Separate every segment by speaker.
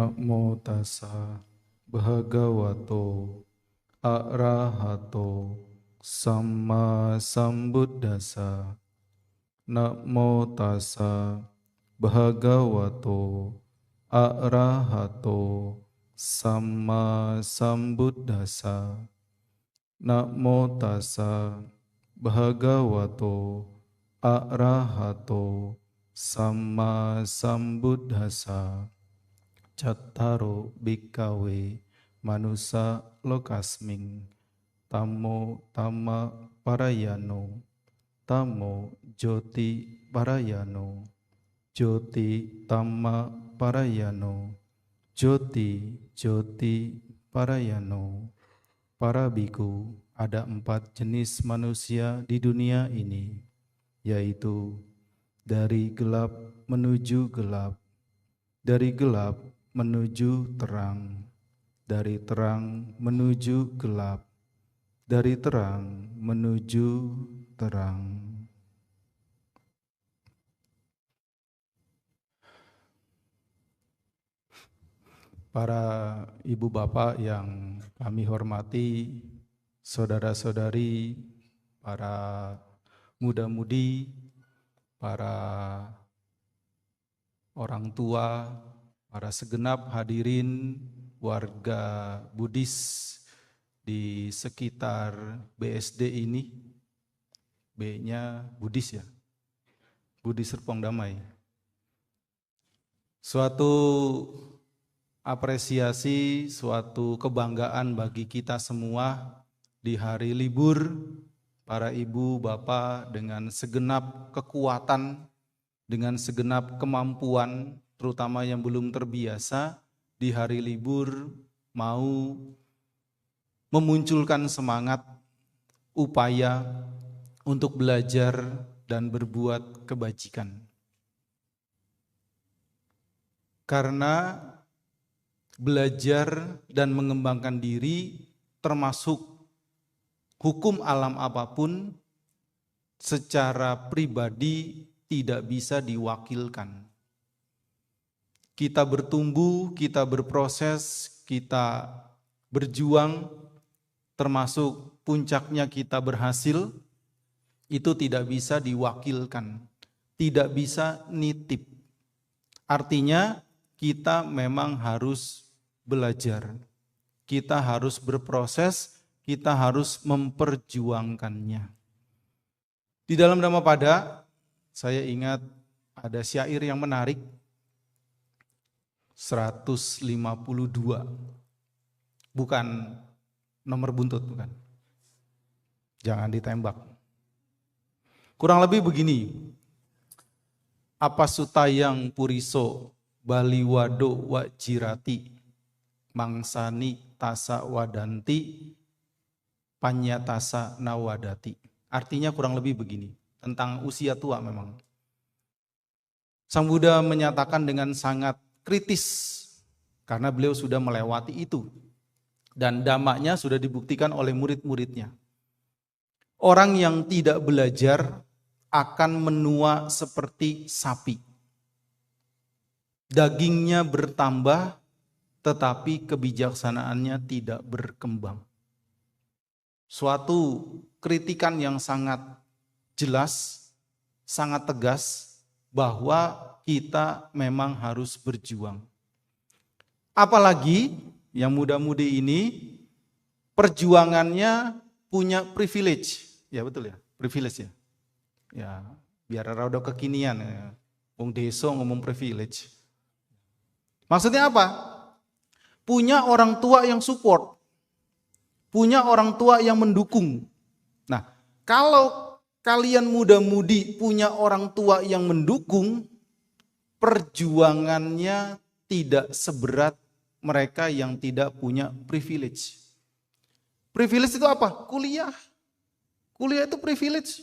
Speaker 1: Namo tassa bhagavato arahato samma sambuddhassa. Namo tassa bhagavato arahato samma sambuddhassa. Namo tassa bhagavato arahato samma sambuddhassa. Cattaro bhikkhave manusa lokasming tamo tama parayano tamo joti parayano joti tama parayano joti joti parayano. Para biku, ada 4 jenis manusia di dunia ini, yaitu dari gelap menuju gelap, dari gelap menuju terang, dari terang menuju gelap, dari terang menuju terang. Para ibu bapak yang kami hormati, saudara-saudari, para muda-mudi, para orang tua, para segenap hadirin warga Buddhis di sekitar BSD ini. B-nya Buddhis ya, Buddhis Serpong Damai. Suatu apresiasi, suatu kebanggaan bagi kita semua di hari libur, para ibu, bapak dengan segenap kekuatan, dengan segenap kemampuan, terutama yang belum terbiasa, di hari libur mau memunculkan semangat, upaya untuk belajar dan berbuat kebajikan. Karena belajar dan mengembangkan diri termasuk hukum alam apapun secara pribadi tidak bisa diwakilkan. Kita bertumbuh, kita berproses, kita berjuang, termasuk puncaknya kita berhasil, itu tidak bisa diwakilkan, tidak bisa nitip. Artinya kita memang harus belajar, kita harus berproses, kita harus memperjuangkannya. Di dalam Dhammapada, saya ingat ada syair yang menarik, 152, bukan nomor buntut, bukan. Jangan ditembak. Kurang lebih begini, apa sutayang puriso baliwado wajirati mangsani tasa wadanti panyatasa nawadati. Artinya kurang lebih begini, tentang usia tua memang. Sang Buddha menyatakan dengan sangat kritis, karena beliau sudah melewati itu. Dan dhammanya sudah dibuktikan oleh murid-muridnya. Orang yang tidak belajar akan menua seperti sapi. Dagingnya bertambah, tetapi kebijaksanaannya tidak berkembang. Suatu kritikan yang sangat jelas, sangat tegas, bahwa kita memang harus berjuang. Apalagi yang muda-mudi ini, perjuangannya punya privilege. Ya betul ya, privilege ya. Ya, biar rada kekinian ya. Wong deso ngomong privilege. Maksudnya apa? Punya orang tua yang support. Punya orang tua yang mendukung. Nah, kalau kalian muda-mudi punya orang tua yang mendukung, perjuangannya tidak seberat mereka yang tidak punya privilege. Privilege itu apa? Kuliah. Kuliah itu privilege.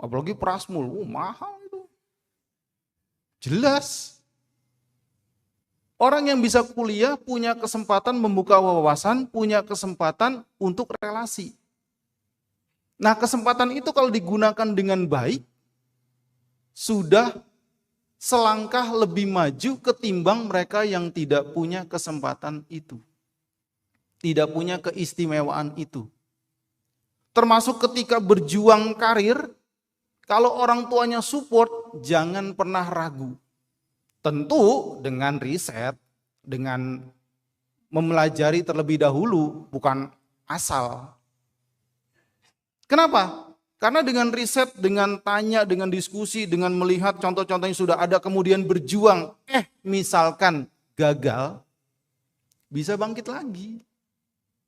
Speaker 1: Apalagi Prasmul, mahal itu. Jelas. Orang yang bisa kuliah punya kesempatan membuka wawasan, punya kesempatan untuk relasi. Nah, kesempatan itu kalau digunakan dengan baik, sudah selangkah lebih maju ketimbang mereka yang tidak punya kesempatan itu. Tidak punya keistimewaan itu. Termasuk ketika berjuang karir, kalau orang tuanya support, jangan pernah ragu. Tentu dengan riset, dengan mempelajari terlebih dahulu, bukan asal. Kenapa? Karena dengan riset, dengan tanya, dengan diskusi, dengan melihat contoh-contoh yang sudah ada, kemudian berjuang, misalkan gagal, bisa bangkit lagi.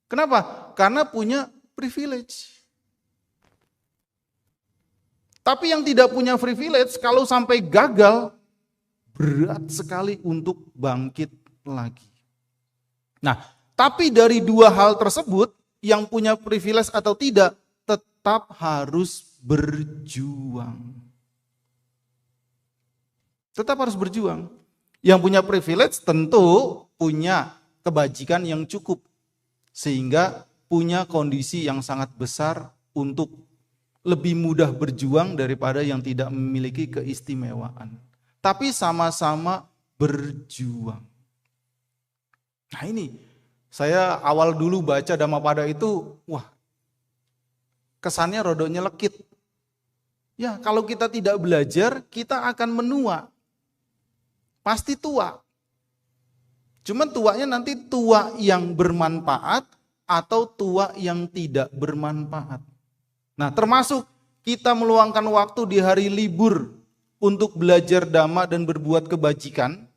Speaker 1: Kenapa? Karena punya privilege. Tapi yang tidak punya privilege, kalau sampai gagal, berat sekali untuk bangkit lagi. Nah, tapi dari dua hal tersebut, yang punya privilege atau tidak, tetap harus berjuang. Tetap harus berjuang. Yang punya privilege tentu punya kebajikan yang cukup. Sehingga punya kondisi yang sangat besar untuk lebih mudah berjuang daripada yang tidak memiliki keistimewaan. Tapi sama-sama berjuang. Nah ini, saya awal dulu baca Dhammapada itu, kesannya rodok nyelekit. Ya, kalau kita tidak belajar, kita akan menua. Pasti tua. Cuma tuanya nanti tua yang bermanfaat atau tua yang tidak bermanfaat. Nah, termasuk kita meluangkan waktu di hari libur untuk belajar dhamma dan berbuat kebajikan.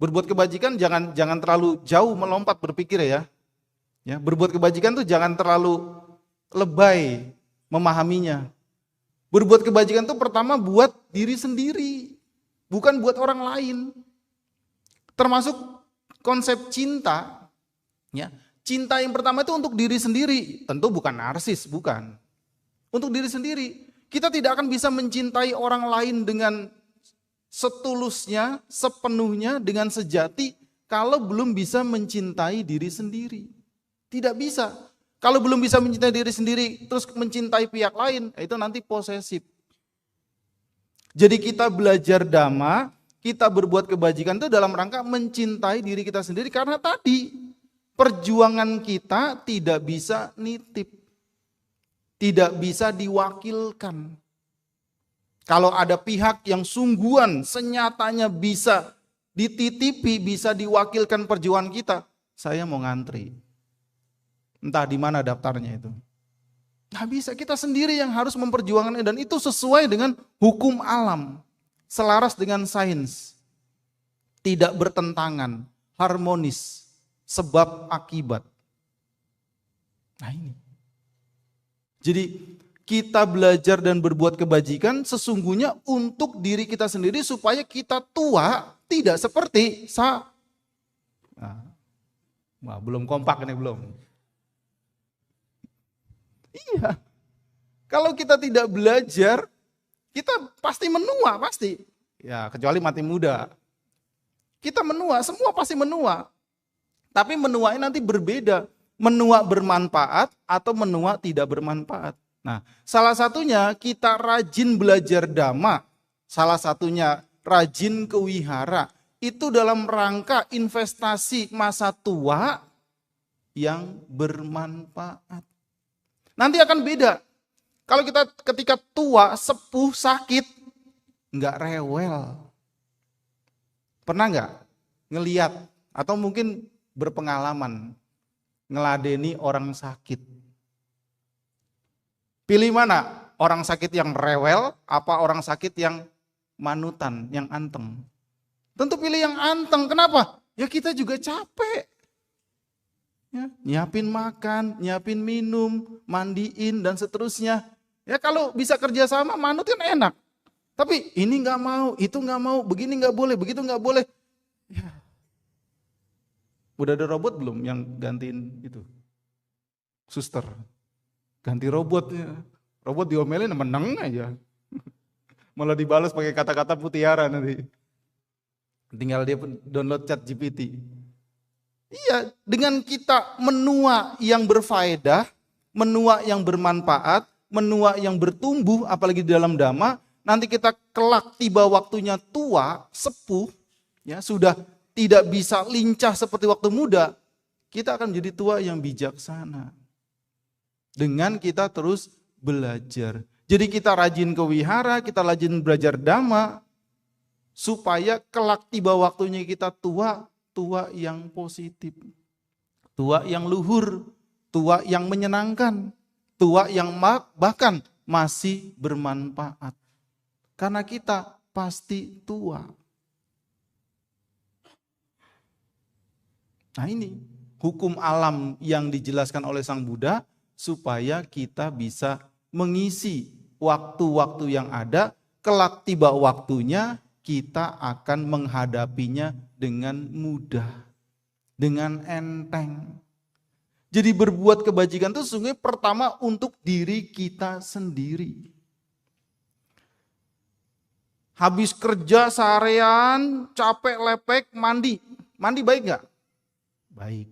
Speaker 1: Berbuat kebajikan jangan terlalu jauh melompat berpikir ya. Ya, berbuat kebajikan tuh jangan terlalu lebay memahaminya. Berbuat kebajikan itu pertama buat diri sendiri, bukan buat orang lain. Termasuk konsep cinta, ya. Cinta yang pertama itu untuk diri sendiri, tentu bukan narsis, bukan. Untuk diri sendiri. Kita tidak akan bisa mencintai orang lain dengan setulusnya, sepenuhnya, dengan sejati kalau belum bisa mencintai diri sendiri. Tidak bisa. Kalau belum bisa mencintai diri sendiri, terus mencintai pihak lain, itu nanti posesif. Jadi kita belajar dhamma, kita berbuat kebajikan itu dalam rangka mencintai diri kita sendiri. Karena tadi, perjuangan kita tidak bisa nitip. Tidak bisa diwakilkan. Kalau ada pihak yang sungguhan, senyatanya bisa dititipi, bisa diwakilkan perjuangan kita, saya mau ngantri. Entah di mana daftarnya itu. Nah bisa, kita sendiri yang harus memperjuangkannya. Dan itu sesuai dengan hukum alam. Selaras dengan sains. Tidak bertentangan. Harmonis. Sebab akibat. Nah ini. Jadi kita belajar dan berbuat kebajikan sesungguhnya untuk diri kita sendiri. Supaya kita tua tidak seperti belum kompak ini belum. Iya, kalau kita tidak belajar, kita pasti menua, pasti. Ya, kecuali mati muda. Kita menua, semua pasti menua. Tapi menuanya nanti berbeda. Menua bermanfaat atau menua tidak bermanfaat. Nah, salah satunya kita rajin belajar dhamma. Salah satunya rajin kewihara. Itu dalam rangka investasi masa tua yang bermanfaat. Nanti akan beda. Kalau kita ketika tua, sepuh, sakit, nggak rewel. Pernah nggak ngeliat atau mungkin berpengalaman ngeladeni orang sakit? Pilih mana? Orang sakit yang rewel, apa orang sakit yang manutan, yang anteng? Tentu pilih yang anteng. Kenapa? Ya kita juga capek. Ya, nyiapin makan, nyiapin minum, mandiin dan seterusnya. Ya kalau bisa kerjasama manut kan enak. Tapi ini nggak mau, itu nggak mau, begini nggak boleh, begitu nggak boleh. Ya. Udah ada robot belum yang gantiin itu? Suster, ganti robotnya. Robot diomelin menang aja. Malah dibalas pakai kata-kata mutiara nanti. Tinggal dia download chat GPT. Iya, dengan kita menua yang berfaedah, menua yang bermanfaat, menua yang bertumbuh, apalagi di dalam dhamma, nanti kita kelak tiba waktunya tua, sepuh, ya sudah tidak bisa lincah seperti waktu muda, kita akan menjadi tua yang bijaksana. Dengan kita terus belajar. Jadi kita rajin ke wihara, kita rajin belajar dhamma, supaya kelak tiba waktunya kita tua, tua yang positif. Tua yang luhur, tua yang menyenangkan, tua yang bahkan masih bermanfaat. Karena kita pasti tua. Nah ini hukum alam yang dijelaskan oleh Sang Buddha supaya kita bisa mengisi waktu-waktu yang ada, kelak tiba waktunya kita akan menghadapinya dengan mudah, dengan enteng. Jadi berbuat kebajikan itu sesungguhnya pertama untuk diri kita sendiri. Habis kerja seharian, capek lepek, mandi. Mandi baik gak? Baik.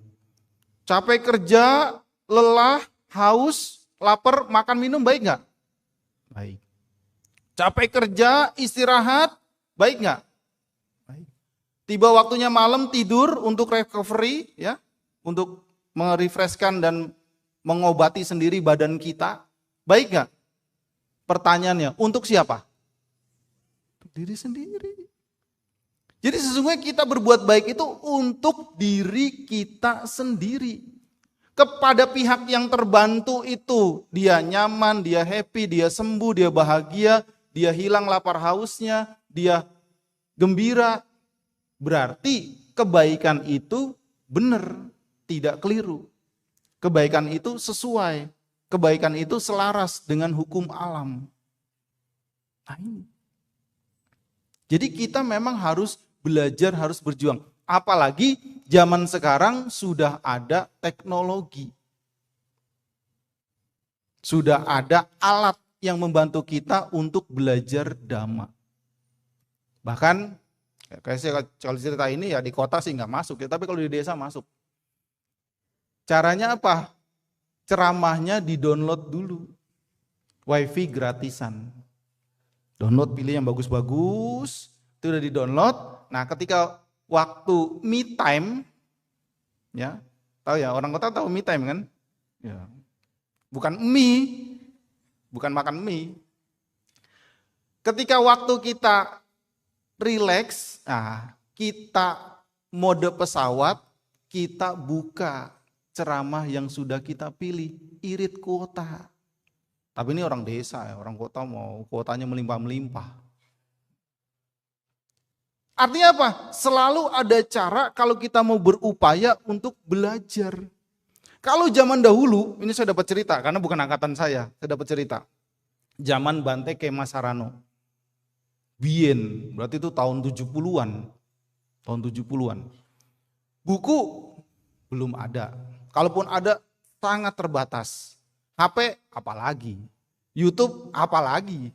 Speaker 1: Capek kerja, lelah, haus, lapar, makan minum baik gak? Baik. Capek kerja, istirahat, baik gak? Baik. Tiba waktunya malam tidur untuk recovery, ya, untuk merefreshkan dan mengobati sendiri badan kita, baik gak? Pertanyaannya, untuk siapa? Diri sendiri. Jadi sesungguhnya kita berbuat baik itu untuk diri kita sendiri. Kepada pihak yang terbantu itu, dia nyaman, dia happy, dia sembuh, dia bahagia, dia hilang lapar hausnya, dia gembira. Berarti kebaikan itu benar, tidak keliru. Kebaikan itu sesuai, kebaikan itu selaras dengan hukum alam. Nah ini. Jadi kita memang harus belajar, harus berjuang. Apalagi zaman sekarang sudah ada teknologi. Sudah ada alat yang membantu kita untuk belajar dhamma. Bahkan, kayak saya kalau cerita ini ya di kota sih nggak masuk ya, tapi kalau di desa masuk. Caranya apa? Ceramahnya di-download dulu. Wifi gratisan. Download, pilih yang bagus-bagus, itu udah di-download. Nah, ketika waktu me time, ya, tahu ya, orang kota tahu me time kan? Ya. Bukan mie, bukan makan mie. Ketika waktu kita relax, nah, kita mode pesawat, kita buka ceramah yang sudah kita pilih, irit kuota. Tapi ini orang desa ya, orang kota mau kuotanya melimpah-melimpah. Artinya apa? Selalu ada cara kalau kita mau berupaya untuk belajar. Kalau zaman dahulu, ini saya dapat cerita, karena bukan angkatan saya dapat cerita. Zaman Bante Kema Sarano. Bien, berarti itu tahun 70-an. Tahun 70-an. Buku belum ada. Kalaupun ada, sangat terbatas. HP apalagi, YouTube apalagi.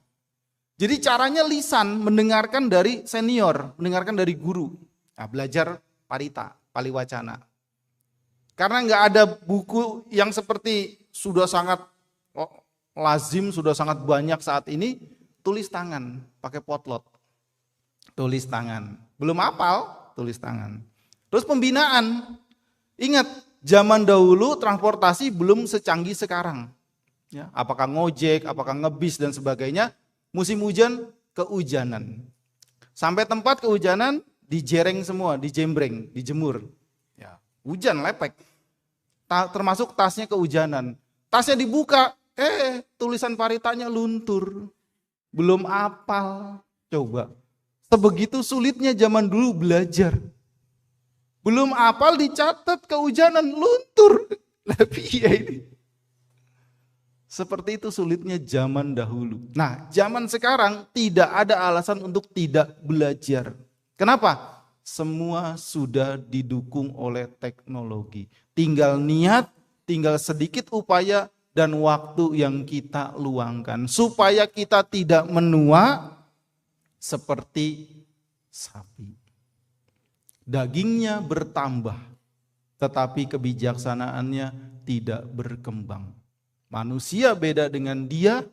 Speaker 1: Jadi caranya lisan, mendengarkan dari senior, mendengarkan dari guru. Nah, belajar parita, paliwacana. Karena nggak ada buku yang seperti sudah sangat lazim, sudah sangat banyak saat ini, tulis tangan, pakai potlot. Tulis tangan. Belum hafal, tulis tangan. Terus pembinaan. Ingat, zaman dahulu transportasi belum secanggih sekarang. Ya, apakah ngojek, apakah ngebis dan sebagainya, musim hujan kehujanan. Sampai tempat kehujanan dijereng semua, dijembreng, dijemur. Ya, hujan lepek. Termasuk tasnya kehujanan. Tasnya dibuka, tulisan paritanya luntur. Belum hafal. Coba. Sebegitu sulitnya zaman dulu belajar. Belum hafal dicatat kehujanan luntur. Tapi ya ini. Seperti itu sulitnya zaman dahulu. Nah, zaman sekarang tidak ada alasan untuk tidak belajar. Kenapa? Semua sudah didukung oleh teknologi. Tinggal niat, tinggal sedikit upaya dan waktu yang kita luangkan. Supaya kita tidak menua seperti sapi. Dagingnya bertambah, tetapi kebijaksanaannya tidak berkembang. Manusia beda dengan dia,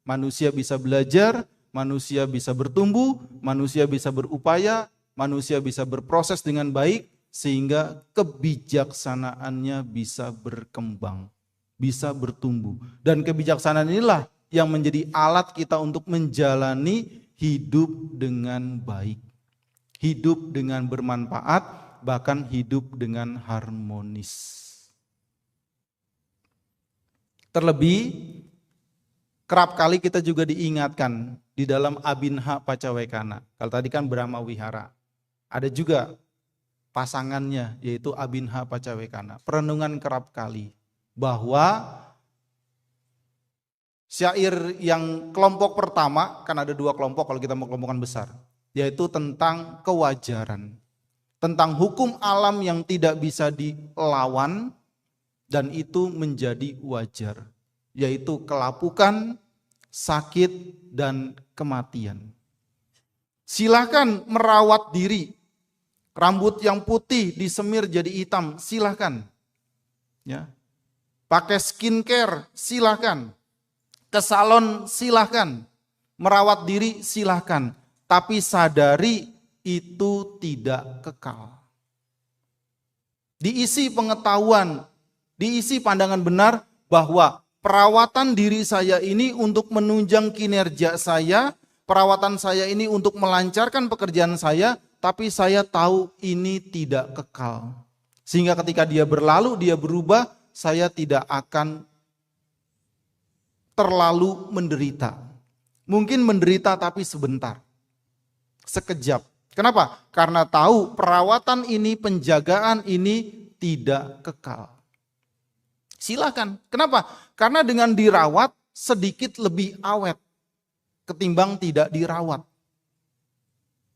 Speaker 1: manusia bisa belajar, manusia bisa bertumbuh, manusia bisa berupaya, manusia bisa berproses dengan baik, sehingga kebijaksanaannya bisa berkembang, bisa bertumbuh. Dan kebijaksanaan inilah yang menjadi alat kita untuk menjalani hidup dengan baik, hidup dengan bermanfaat, bahkan hidup dengan harmonis. Terlebih, kerap kali kita juga diingatkan di dalam Abinha Pacawekana. Kalau tadi kan Brahma Wihara, ada juga pasangannya yaitu Abinha Pacawekana. Perenungan kerap kali bahwa syair yang kelompok pertama, kan ada 2 kelompok kalau kita mau kelompokan besar, yaitu tentang kewajaran, tentang hukum alam yang tidak bisa dilawan dan itu menjadi wajar, yaitu kelapukan, sakit, dan kematian. Silahkan merawat diri, rambut yang putih disemir jadi hitam, silahkan. Ya. Pakai skincare, silahkan. Ke salon, silahkan. Merawat diri, silahkan. Tapi sadari itu tidak kekal. Diisi pengetahuan, diisi pandangan benar bahwa perawatan diri saya ini untuk menunjang kinerja saya, perawatan saya ini untuk melancarkan pekerjaan saya, tapi saya tahu ini tidak kekal. Sehingga ketika dia berlalu, dia berubah, saya tidak akan terlalu menderita. Mungkin menderita tapi sebentar, sekejap. Kenapa? Karena tahu perawatan ini, penjagaan ini tidak kekal. Silakan. Kenapa? Karena dengan dirawat sedikit lebih awet ketimbang tidak dirawat.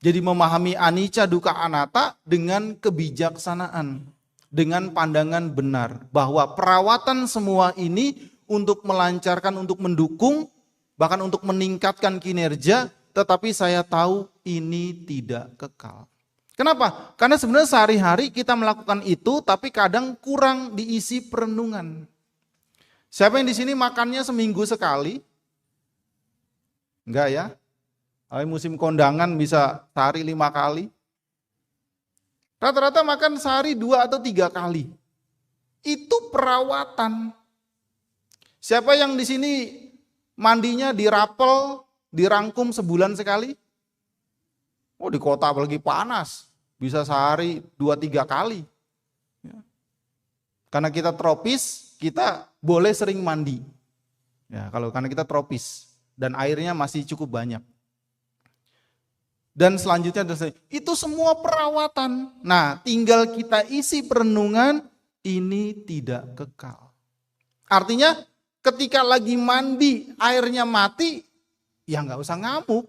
Speaker 1: Jadi memahami anicca dukkha anatta dengan kebijaksanaan, dengan pandangan benar bahwa perawatan semua ini untuk melancarkan, untuk mendukung, bahkan untuk meningkatkan kinerja, tetapi saya tahu ini tidak kekal. Kenapa? Karena sebenarnya sehari-hari kita melakukan itu, tapi kadang kurang diisi perenungan. Siapa yang di sini makannya seminggu sekali? Enggak ya? Musim kondangan bisa sehari 5 kali. Rata-rata makan sehari 2 atau 3 kali. Itu perawatan. Siapa yang di sini mandinya dirapel, dirangkum sebulan sekali? Oh, di kota apalagi panas, bisa sehari 2-3 kali. Ya. Karena kita tropis, kita boleh sering mandi. Ya, karena kita tropis dan airnya masih cukup banyak. Dan selanjutnya itu semua perawatan. Nah, tinggal kita isi perenungan, ini tidak kekal. Artinya ketika lagi mandi airnya mati, ya nggak usah ngamuk,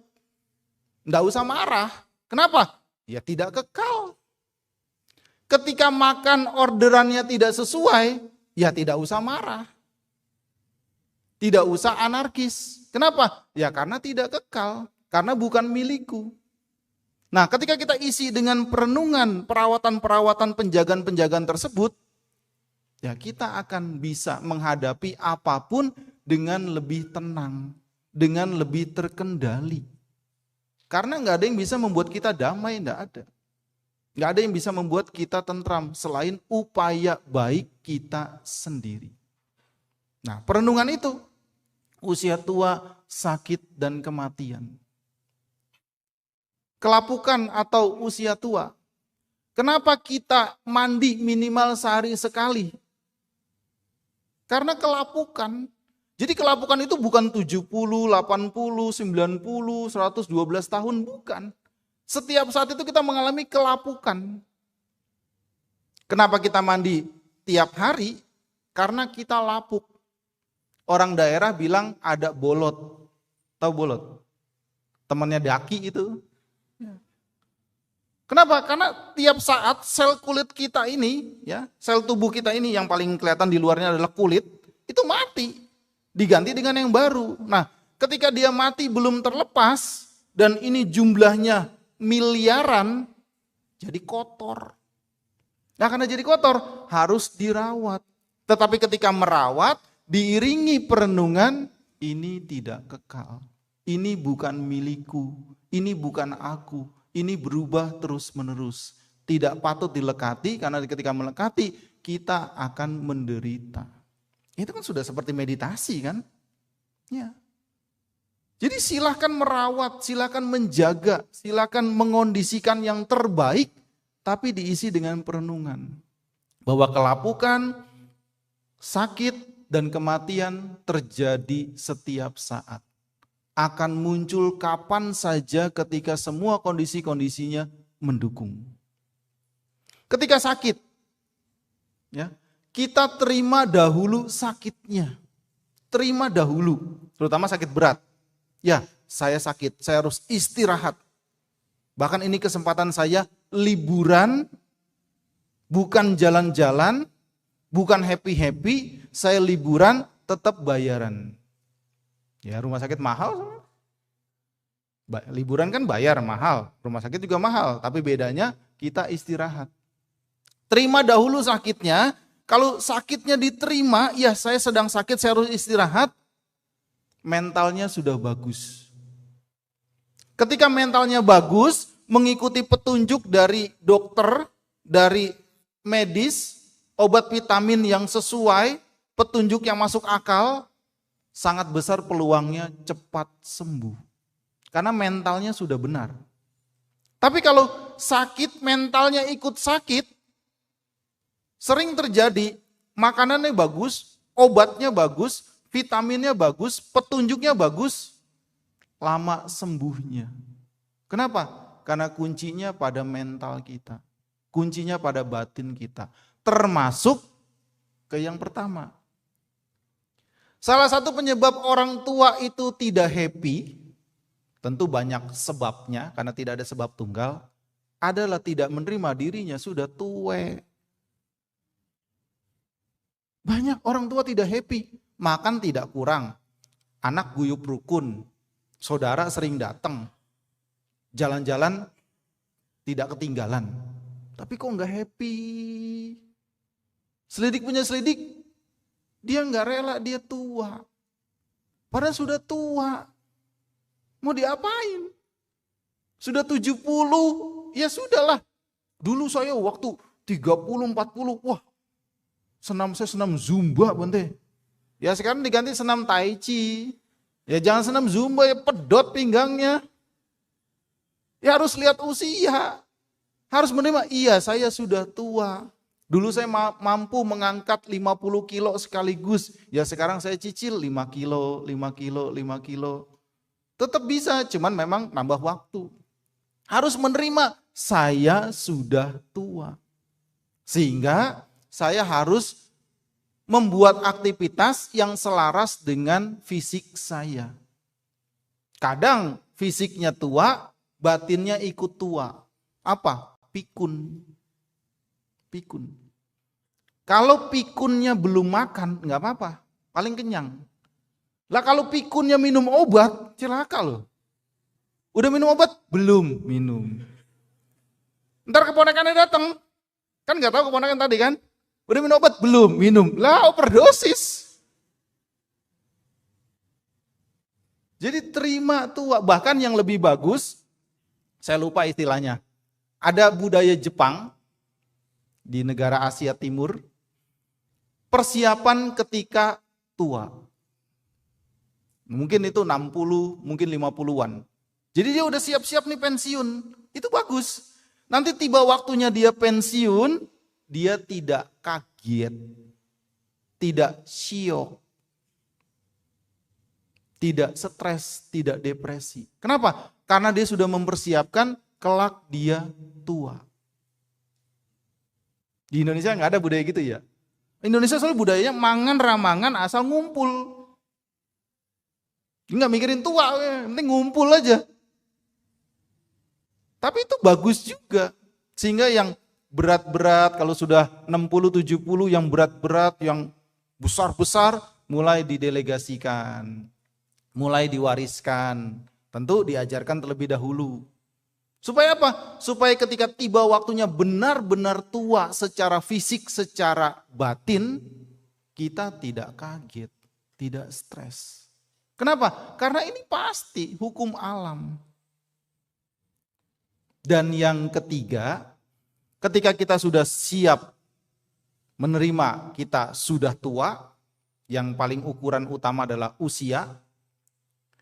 Speaker 1: nggak usah marah. Kenapa? Ya tidak kekal. Ketika makan orderannya tidak sesuai, ya tidak usah marah. Tidak usah anarkis. Kenapa? Ya karena tidak kekal, karena bukan milikku. Nah, ketika kita isi dengan perenungan, perawatan-perawatan, penjagaan-penjagaan tersebut, ya kita akan bisa menghadapi apapun dengan lebih tenang, dengan lebih terkendali. Karena nggak ada yang bisa membuat kita damai, nggak ada. Nggak ada yang bisa membuat kita tentram selain upaya baik kita sendiri. Nah, perenungan itu, usia tua, sakit, dan kematian. Kelapukan atau usia tua. Kenapa kita mandi minimal sehari sekali? Karena kelapukan. Jadi kelapukan itu bukan 70, 80, 90, 112 tahun, bukan. Setiap saat itu kita mengalami kelapukan. Kenapa kita mandi tiap hari? Karena kita lapuk. Orang daerah bilang ada bolot. Tahu bolot? Temannya daki itu. Kenapa? Karena tiap saat sel kulit kita ini, ya, sel tubuh kita ini yang paling kelihatan di luarnya adalah kulit, itu mati, diganti dengan yang baru. Nah, ketika dia mati belum terlepas dan ini jumlahnya miliaran, jadi kotor. Nah, karena jadi kotor harus dirawat. Tetapi ketika merawat diiringi perenungan, ini tidak kekal. ini bukan milikku, ini bukan aku, ini berubah terus-menerus. Tidak patut dilekati karena ketika melekati kita akan menderita. Itu kan sudah seperti meditasi kan? Ya. Jadi silakan merawat, silakan menjaga, silakan mengondisikan yang terbaik, tapi diisi dengan perenungan. Bahwa kelapukan, sakit, dan kematian terjadi setiap saat. Akan muncul kapan saja ketika semua kondisi-kondisinya mendukung. Ketika sakit, ya, kita terima dahulu sakitnya. Terima dahulu, terutama sakit berat. Ya, saya sakit, saya harus istirahat. Bahkan ini kesempatan saya liburan, bukan jalan-jalan, bukan happy-happy, saya liburan tetap bayaran. Ya, rumah sakit mahal. Liburan kan bayar mahal, rumah sakit juga mahal, tapi bedanya kita istirahat. Terima dahulu sakitnya, kalau sakitnya diterima, ya saya sedang sakit, saya harus istirahat. Mentalnya sudah bagus. Ketika mentalnya bagus, mengikuti petunjuk dari dokter, dari medis, obat vitamin yang sesuai, petunjuk yang masuk akal, sangat besar peluangnya cepat sembuh. Karena mentalnya sudah benar. Tapi kalau sakit, mentalnya ikut sakit, sering terjadi, makanannya bagus, obatnya bagus, vitaminnya bagus, petunjuknya bagus, lama sembuhnya. Kenapa? Karena kuncinya pada mental kita, kuncinya pada batin kita, termasuk ke yang pertama. Salah satu penyebab orang tua itu tidak happy, tentu banyak sebabnya karena tidak ada sebab tunggal, adalah tidak menerima dirinya sudah tua. Banyak orang tua tidak happy. Makan tidak kurang, anak guyup rukun, saudara sering datang, jalan-jalan tidak ketinggalan. Tapi kok nggak happy? Selidik punya selidik, dia nggak rela, dia tua. Padahal sudah tua, mau diapain? Sudah 70, ya sudahlah. Dulu saya waktu 30, 40, wah saya senam Zumba Bante. Ya sekarang diganti senam Tai Chi. Ya jangan senam Zumba, ya pedot pinggangnya. Ya harus lihat usia. Harus menerima, iya saya sudah tua. Dulu saya mampu mengangkat 50 kilo sekaligus. Ya sekarang saya cicil 5 kilo, 5 kilo, 5 kilo. Tetap bisa, cuman memang nambah waktu. Harus menerima, saya sudah tua. Sehingga saya harus membuat aktivitas yang selaras dengan fisik saya. Kadang fisiknya tua, batinnya ikut tua. Apa? Pikun. Pikun. Kalau pikunnya belum makan, nggak apa-apa, paling kenyang. Lah kalau pikunnya minum obat, celaka loh. Udah minum obat? Belum minum. Ntar keponakannya datang, kan nggak tahu keponakan tadi kan? Udah minum obat? Belum, minum. Lah overdosis. Jadi terima tua. Bahkan yang lebih bagus, saya lupa istilahnya. Ada budaya Jepang di negara Asia Timur, persiapan ketika tua. Mungkin itu 60, mungkin 50-an. Jadi dia udah siap-siap nih pensiun. Itu bagus. Nanti tiba waktunya dia pensiun, dia tidak kaget, tidak syok, tidak stres, tidak depresi. Kenapa? Karena dia sudah mempersiapkan kelak dia tua. Di Indonesia nggak ada budaya gitu ya. Indonesia soalnya budayanya mangan ramangan asal ngumpul. Nggak mikirin tua, penting ngumpul aja. Tapi itu bagus juga. Sehingga yang berat-berat, kalau sudah 60-70 yang berat-berat, yang besar-besar, mulai didelegasikan, mulai diwariskan. Tentu diajarkan terlebih dahulu. Supaya apa? Supaya ketika tiba waktunya benar-benar tua secara fisik, secara batin, kita tidak kaget, tidak stres. Kenapa? Karena ini pasti hukum alam. Dan yang ketiga, ketika kita sudah siap menerima kita sudah tua, yang paling ukuran utama adalah usia.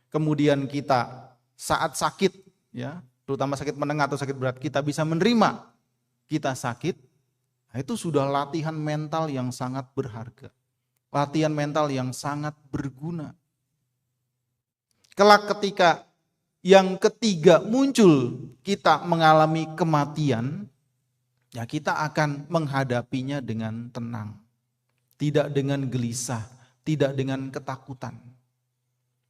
Speaker 1: Kemudian kita saat sakit, ya, terutama sakit menengah atau sakit berat, kita bisa menerima kita sakit. Nah, itu sudah latihan mental yang sangat berharga. Latihan mental yang sangat berguna. Kelak ketika yang ketiga muncul, kita mengalami kematian, ya kita akan menghadapinya dengan tenang. Tidak dengan gelisah, tidak dengan ketakutan.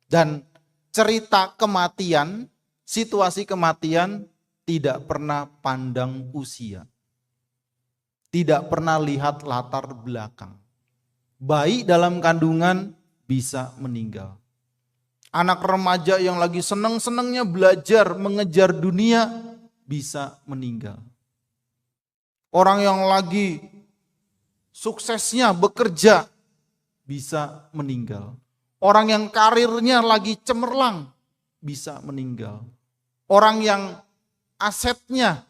Speaker 1: Dan cerita kematian, situasi kematian tidak pernah pandang usia. Tidak pernah lihat latar belakang. Bayi dalam kandungan bisa meninggal. Anak remaja yang lagi seneng-senengnya belajar, mengejar dunia, bisa meninggal. Orang yang lagi suksesnya bekerja, bisa meninggal. Orang yang karirnya lagi cemerlang, bisa meninggal. Orang yang asetnya,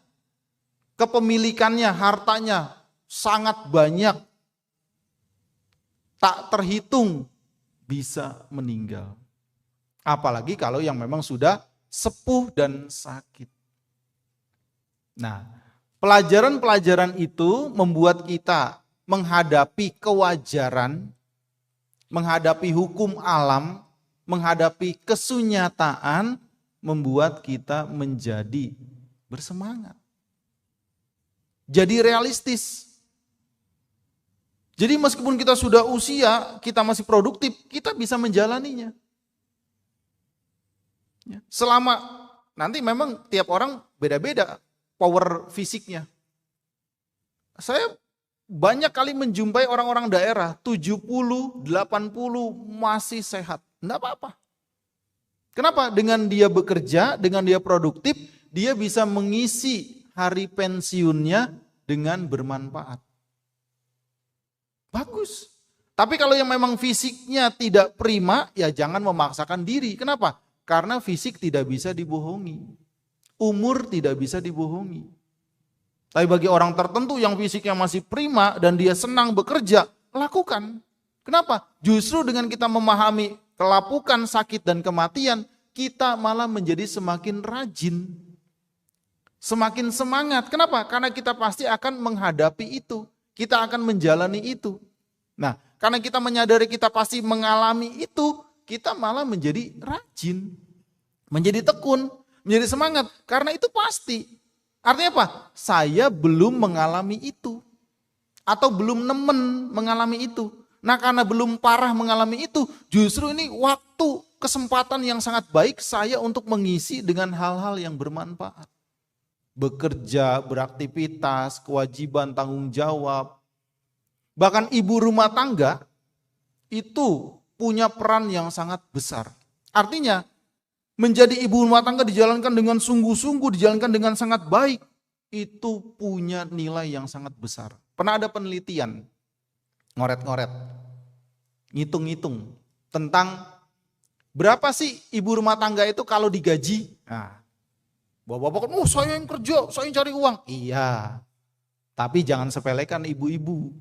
Speaker 1: kepemilikannya, hartanya sangat banyak, tak terhitung, bisa meninggal. Apalagi kalau yang memang sudah sepuh dan sakit. Nah, pelajaran-pelajaran itu membuat kita menghadapi kewajaran, menghadapi hukum alam, menghadapi kesunyataan, membuat kita menjadi bersemangat. Jadi realistis. Jadi meskipun kita sudah usia, kita masih produktif, kita bisa menjalaninya. Selama nanti memang tiap orang beda-beda power fisiknya. Saya banyak kali menjumpai orang-orang daerah 70, 80 masih sehat. Enggak apa-apa. Kenapa? Dengan dia bekerja, dengan dia produktif, dia bisa mengisi hari pensiunnya dengan bermanfaat. Bagus. Tapi kalau yang memang fisiknya tidak prima, ya jangan memaksakan diri. Kenapa? Karena fisik tidak bisa dibohongi. Umur tidak bisa dibohongi. Tapi bagi orang tertentu yang fisiknya masih prima dan dia senang bekerja, lakukan. Kenapa? Justru dengan kita memahami kelapukan, sakit, dan kematian, kita malah menjadi semakin rajin. Semakin semangat. Kenapa? Karena kita pasti akan menghadapi itu. Kita akan menjalani itu. Nah, karena kita menyadari kita pasti mengalami itu, kita malah menjadi rajin, menjadi tekun, menjadi semangat. Karena itu pasti. Artinya apa? Saya belum mengalami itu. Atau belum nemen mengalami itu. Nah karena belum parah mengalami itu, justru ini waktu, kesempatan yang sangat baik saya untuk mengisi dengan hal-hal yang bermanfaat. Bekerja, beraktivitas, kewajiban, tanggung jawab. Bahkan ibu rumah tangga itu punya peran yang sangat besar. Artinya menjadi ibu rumah tangga dijalankan dengan sungguh-sungguh, dijalankan dengan sangat baik, itu punya nilai yang sangat besar. Pernah ada penelitian, ngoret-ngoret, ngitung-ngitung tentang berapa sih ibu rumah tangga itu kalau digaji. Nah, bapak-bapak kan, saya yang kerja, saya yang cari uang. Iya, tapi jangan sepelekan ibu-ibu.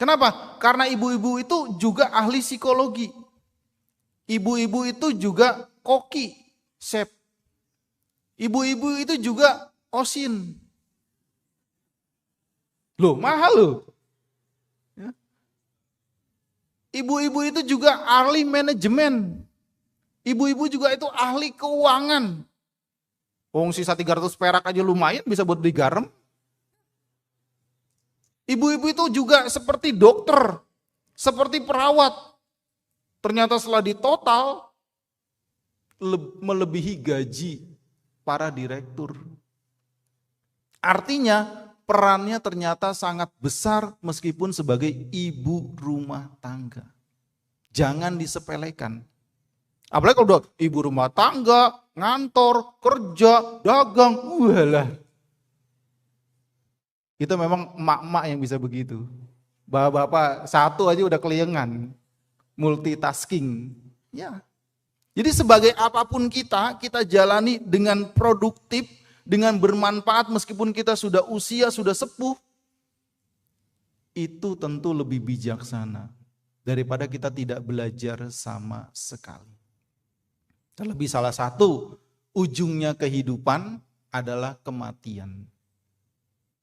Speaker 1: Kenapa? Karena ibu-ibu itu juga ahli psikologi. Ibu-ibu itu juga koki, chef. Ibu-ibu itu juga osin. Loh, mahal loh. Ya. Ibu-ibu itu juga ahli manajemen. Ibu-ibu juga itu ahli keuangan. Sisa 300 perak aja lumayan bisa buat beli garam. Ibu-ibu itu juga seperti dokter, seperti perawat. Ternyata setelah ditotal, melebihi gaji para direktur. Artinya perannya ternyata sangat besar meskipun sebagai ibu rumah tangga. Jangan disepelekan. Apalagi kalau udah ibu rumah tangga, ngantor, kerja, dagang, walah. Itu memang emak-emak yang bisa begitu. Bapak-bapak satu aja udah keliengan. Multitasking. Ya, Jadi sebagai apapun kita jalani dengan produktif, dengan bermanfaat meskipun kita sudah usia, sudah sepuh, itu tentu lebih bijaksana daripada kita tidak belajar sama sekali. Terlebih salah satu ujungnya kehidupan adalah kematian.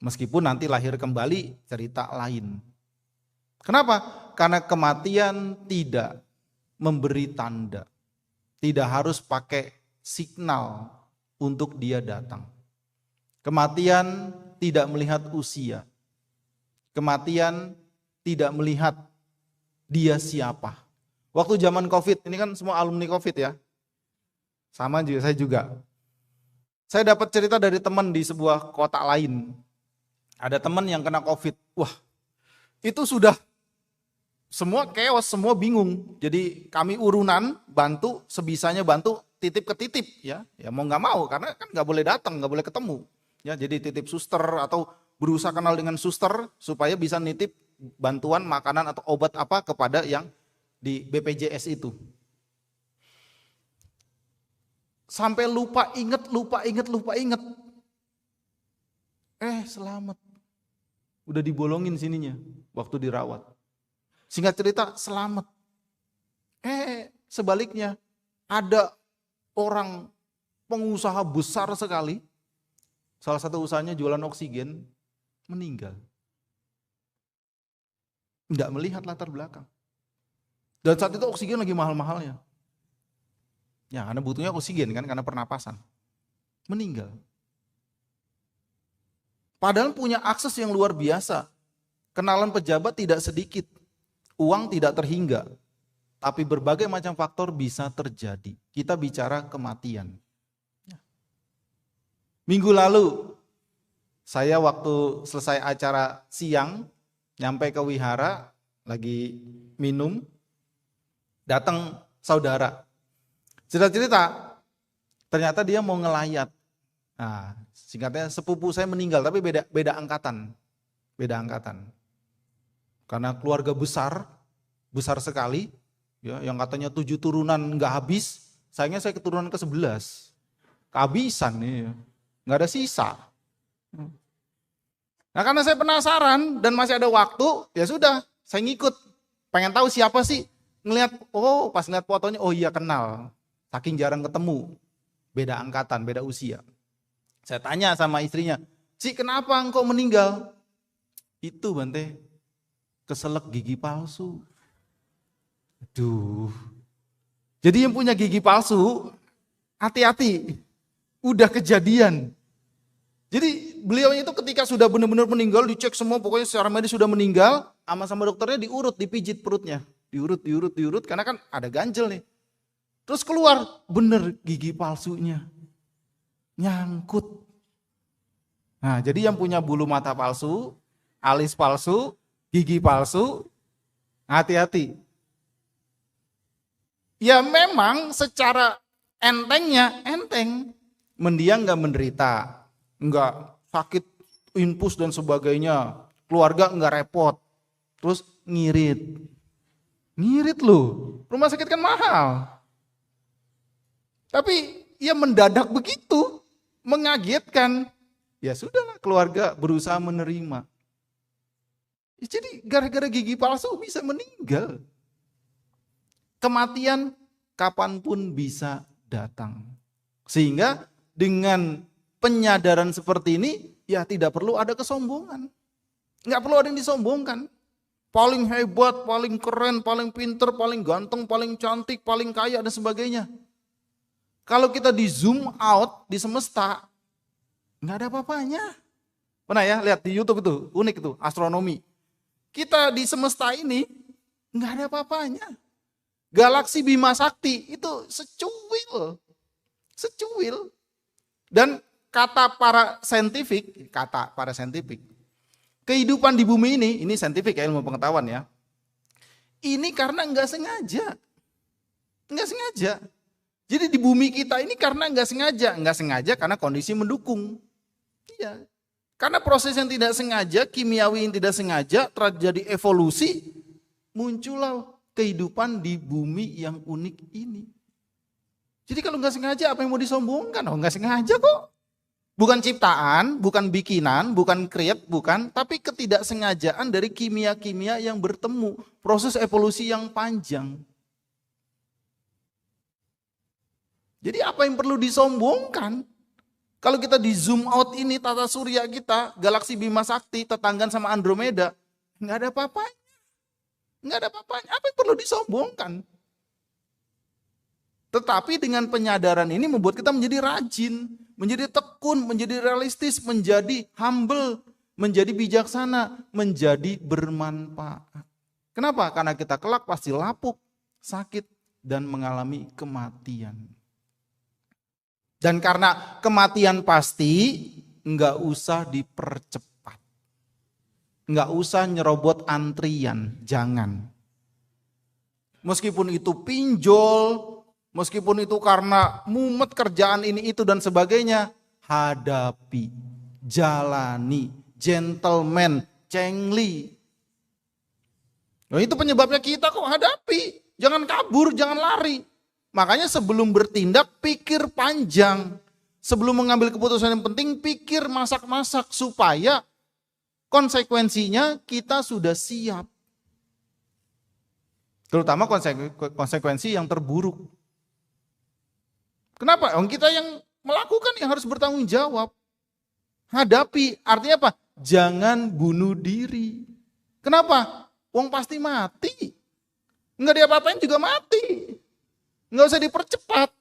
Speaker 1: Meskipun nanti lahir kembali cerita lain. Kenapa? Karena kematian tidak memberi tanda. Tidak harus pakai signal untuk dia datang. Kematian tidak melihat usia. Kematian tidak melihat dia siapa. Waktu zaman COVID, ini kan semua alumni COVID ya. Sama juga, saya juga. Saya dapat cerita dari teman di sebuah kota lain. Ada teman yang kena COVID. Wah, itu sudah semua chaos, semua bingung. Jadi kami urunan, bantu, sebisanya bantu, titip ke titip. Ya mau nggak mau, karena kan nggak boleh datang, nggak boleh ketemu. Ya, jadi titip suster atau berusaha kenal dengan suster supaya bisa nitip bantuan makanan atau obat apa kepada yang di BPJS itu. Sampai lupa inget. Selamat. Udah dibolongin sininya waktu dirawat. Singkat cerita, selamat. Sebaliknya, ada orang pengusaha besar sekali, salah satu usahanya jualan oksigen, meninggal. Enggak melihat latar belakang. Dan saat itu oksigen lagi mahal-mahalnya. Ya, karena butuhnya oksigen kan, karena pernapasan. Meninggal. Padahal punya akses yang luar biasa. Kenalan pejabat tidak sedikit. Uang tidak terhingga. Tapi berbagai macam faktor bisa terjadi. Kita bicara kematian. Minggu lalu, saya waktu selesai acara siang, nyampe ke wihara, lagi minum, datang saudara. Cerita-cerita, ternyata dia mau ngelayat. Nah, singkatnya sepupu saya meninggal, tapi beda angkatan. Beda angkatan. Karena keluarga besar sekali, ya, yang katanya 7 turunan nggak habis, sayangnya saya keturunan ke-11. Kehabisan nih, nggak ada sisa. Nah, karena saya penasaran dan masih ada waktu, ya sudah, saya ngikut. Pengen tahu siapa sih? Ngelihat, pas ngeliat fotonya, oh iya kenal. Saking jarang ketemu, beda angkatan, beda usia. Saya tanya sama istrinya, "Ci, kenapa engkau meninggal?" Itu Bante, keselak gigi palsu. Aduh. Jadi yang punya gigi palsu, hati-hati. Udah kejadian. Jadi beliau itu ketika sudah benar-benar meninggal, dicek semua, pokoknya secara medis sudah meninggal, sama dokternya diurut, dipijit perutnya. Diurut, karena kan ada ganjel nih. Terus keluar, bener gigi palsunya. Nyangkut. Nah, jadi yang punya bulu mata palsu, alis palsu, gigi palsu, hati-hati. Ya memang secara enteng, mendiang nggak menderita, nggak sakit infus dan sebagainya, keluarga nggak repot, terus ngirit loh, rumah sakit kan mahal. Tapi ya mendadak begitu, mengagetkan. Ya sudahlah, keluarga berusaha menerima. Jadi gara-gara gigi palsu bisa meninggal. Kematian kapanpun bisa datang. Sehingga dengan penyadaran seperti ini, ya tidak perlu ada kesombongan. Nggak perlu ada yang disombongkan. Paling hebat, paling keren, paling pinter, paling ganteng, paling cantik, paling kaya dan sebagainya. Kalau kita di zoom out di semesta, nggak ada apa-apanya. Pernah ya lihat di YouTube itu, unik itu, astronomi. Kita di semesta ini nggak ada apa-apanya. Galaksi Bima Sakti itu secuil. Dan kata para saintifik, kehidupan di bumi ini saintifik ya, ilmu pengetahuan ya. Ini karena nggak sengaja. Jadi di bumi kita ini karena nggak sengaja karena kondisi mendukung. Iya. Karena proses yang tidak sengaja, kimiawi yang tidak sengaja, terjadi evolusi, muncullah kehidupan di bumi yang unik ini. Jadi kalau nggak sengaja apa yang mau disombongkan? Oh nggak sengaja kok. Bukan ciptaan, bukan bikinan, bukan create, bukan. Tapi ketidaksengajaan dari kimia-kimia yang bertemu. Proses evolusi yang panjang. Jadi apa yang perlu disombongkan? Kalau kita di zoom out ini tata surya kita, galaksi Bima Sakti, tetanggan sama Andromeda, nggak ada apa-apanya. Nggak ada apa-apanya. Apa yang perlu disombongkan? Tetapi dengan penyadaran ini membuat kita menjadi rajin, menjadi tekun, menjadi realistis, menjadi humble, menjadi bijaksana, menjadi bermanfaat. Kenapa? Karena kita kelak pasti lapuk, sakit, dan mengalami kematian. Dan karena kematian pasti, nggak usah dipercepat. Nggak usah nyerobot antrian, jangan. Meskipun itu pinjol, meskipun itu karena mumet kerjaan ini itu dan sebagainya, hadapi, jalani, gentleman, cengli. Nah, itu penyebabnya kita kok hadapi, jangan kabur, jangan lari. Makanya sebelum bertindak pikir panjang, sebelum mengambil keputusan yang penting pikir masak-masak supaya konsekuensinya kita sudah siap. Terutama konsekuensi yang terburuk. Kenapa? Kita yang melakukan yang harus bertanggung jawab. Hadapi, artinya apa? Jangan bunuh diri. Kenapa? Wong pasti mati. Enggak diapa-apain juga mati. Enggak usah dipercepat.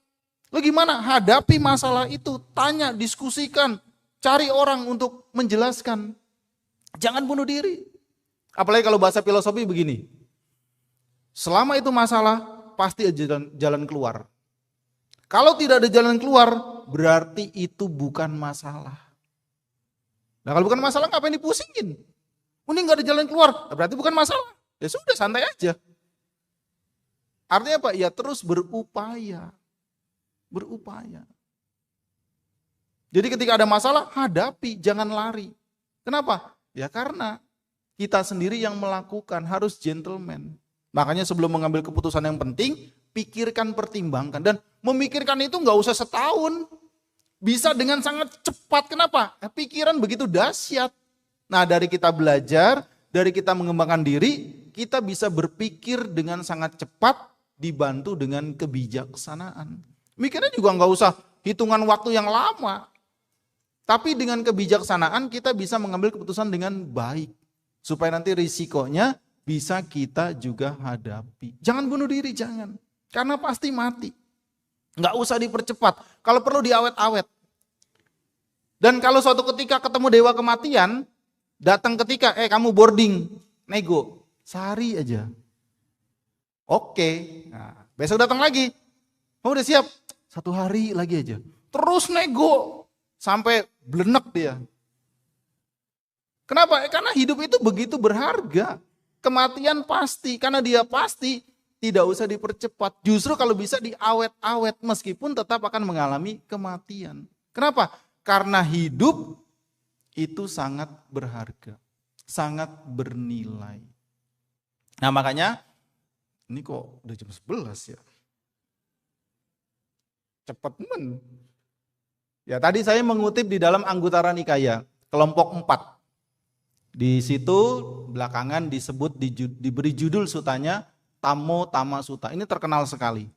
Speaker 1: Lo gimana? Hadapi masalah itu. Tanya, diskusikan. Cari orang untuk menjelaskan. Jangan bunuh diri. Apalagi kalau bahasa filosofi begini. Selama itu masalah, pasti ada jalan keluar. Kalau tidak ada jalan keluar, berarti itu bukan masalah. Nah kalau bukan masalah, ngapain dipusingin? Ini nggak ada jalan keluar, berarti bukan masalah. Ya sudah, santai aja. Artinya apa? Ya terus berupaya. Berupaya. Jadi ketika ada masalah, hadapi, jangan lari. Kenapa? Ya karena kita sendiri yang melakukan, harus gentleman. Makanya sebelum mengambil keputusan yang penting, pikirkan, pertimbangkan. Dan memikirkan itu nggak usah setahun. Bisa dengan sangat cepat. Kenapa? Pikiran begitu dahsyat. Nah dari kita belajar, dari kita mengembangkan diri, kita bisa berpikir dengan sangat cepat, dibantu dengan kebijaksanaan. Mikirnya juga nggak usah hitungan waktu yang lama. Tapi dengan kebijaksanaan kita bisa mengambil keputusan dengan baik. Supaya nanti risikonya bisa kita juga hadapi. Jangan bunuh diri, jangan. Karena pasti mati. Nggak usah dipercepat. Kalau perlu diawet-awet. Dan kalau suatu ketika ketemu dewa kematian, datang ketika, kamu boarding, nego, sehari aja. Oke, nah, besok datang lagi. Kamu udah siap? 1 hari lagi aja. Terus nego, sampai blenek dia. Kenapa? Karena hidup itu begitu berharga. Kematian pasti, karena dia pasti, tidak usah dipercepat. Justru kalau bisa diawet-awet, meskipun tetap akan mengalami kematian. Kenapa? Karena hidup itu sangat berharga, sangat bernilai. Nah makanya, ini kok udah jam 11 ya? Cepat men. Ya tadi saya mengutip di dalam Anggutara Nikaya, kelompok 4. Di situ belakangan disebut, diberi judul sutanya, Tamo Tama Sutta. Ini terkenal sekali.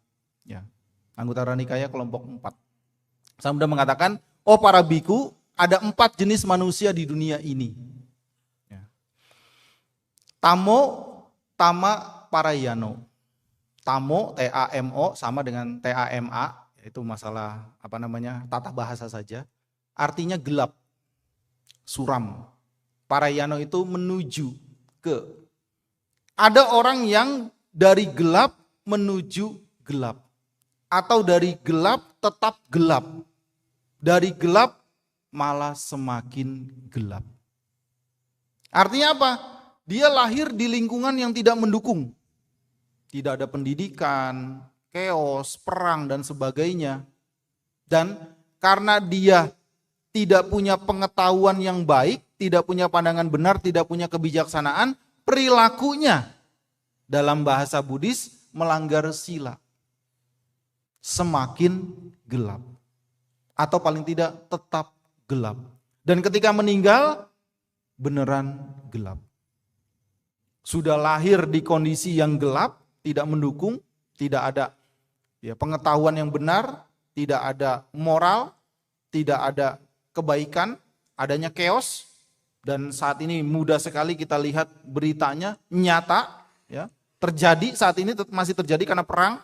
Speaker 1: Ya, Anggutara Nikaya kelompok 4. Saya sudah mengatakan, oh para biku, ada 4 jenis manusia di dunia ini. Ya. Tamo, Tama, Parayano. Tamo, T-A-M-O, sama dengan T-A-M-A, yaitu masalah tata bahasa saja. Artinya gelap, suram. Parayano itu menuju ke. Ada orang yang dari gelap menuju gelap. Atau dari gelap tetap gelap. Dari gelap malah semakin gelap. Artinya apa? Dia lahir di lingkungan yang tidak mendukung. Tidak ada pendidikan, chaos, perang dan sebagainya. Dan karena dia tidak punya pengetahuan yang baik, tidak punya pandangan benar, tidak punya kebijaksanaan, perilakunya dalam bahasa Buddhis melanggar sila. semakin gelap. Atau paling tidak tetap gelap. Dan ketika meninggal, beneran gelap. Sudah lahir di kondisi yang gelap, tidak mendukung, tidak ada pengetahuan yang benar, tidak ada moral, tidak ada kebaikan, adanya chaos. Dan saat ini mudah sekali kita lihat beritanya nyata, terjadi saat ini, masih terjadi karena perang.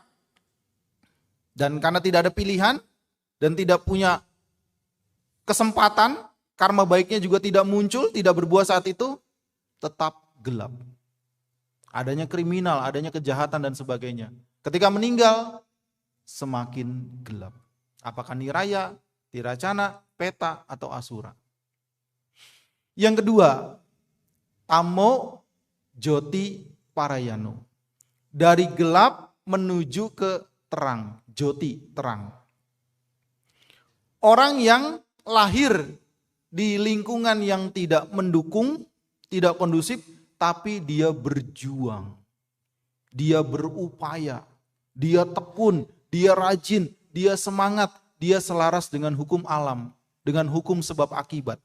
Speaker 1: Dan karena tidak ada pilihan dan tidak punya kesempatan, karma baiknya juga tidak muncul, tidak berbuah saat itu, tetap gelap. Adanya kriminal, adanya kejahatan dan sebagainya. Ketika meninggal, semakin gelap. Apakah niraya, tiracana, peta, atau asura. Yang kedua, tamo joti parayano. Dari gelap menuju ke terang, joti, terang. Orang yang lahir di lingkungan yang tidak mendukung, tidak kondusif, tapi dia berjuang, dia berupaya, dia tekun, dia rajin, dia semangat, dia selaras dengan hukum alam, dengan hukum sebab akibat.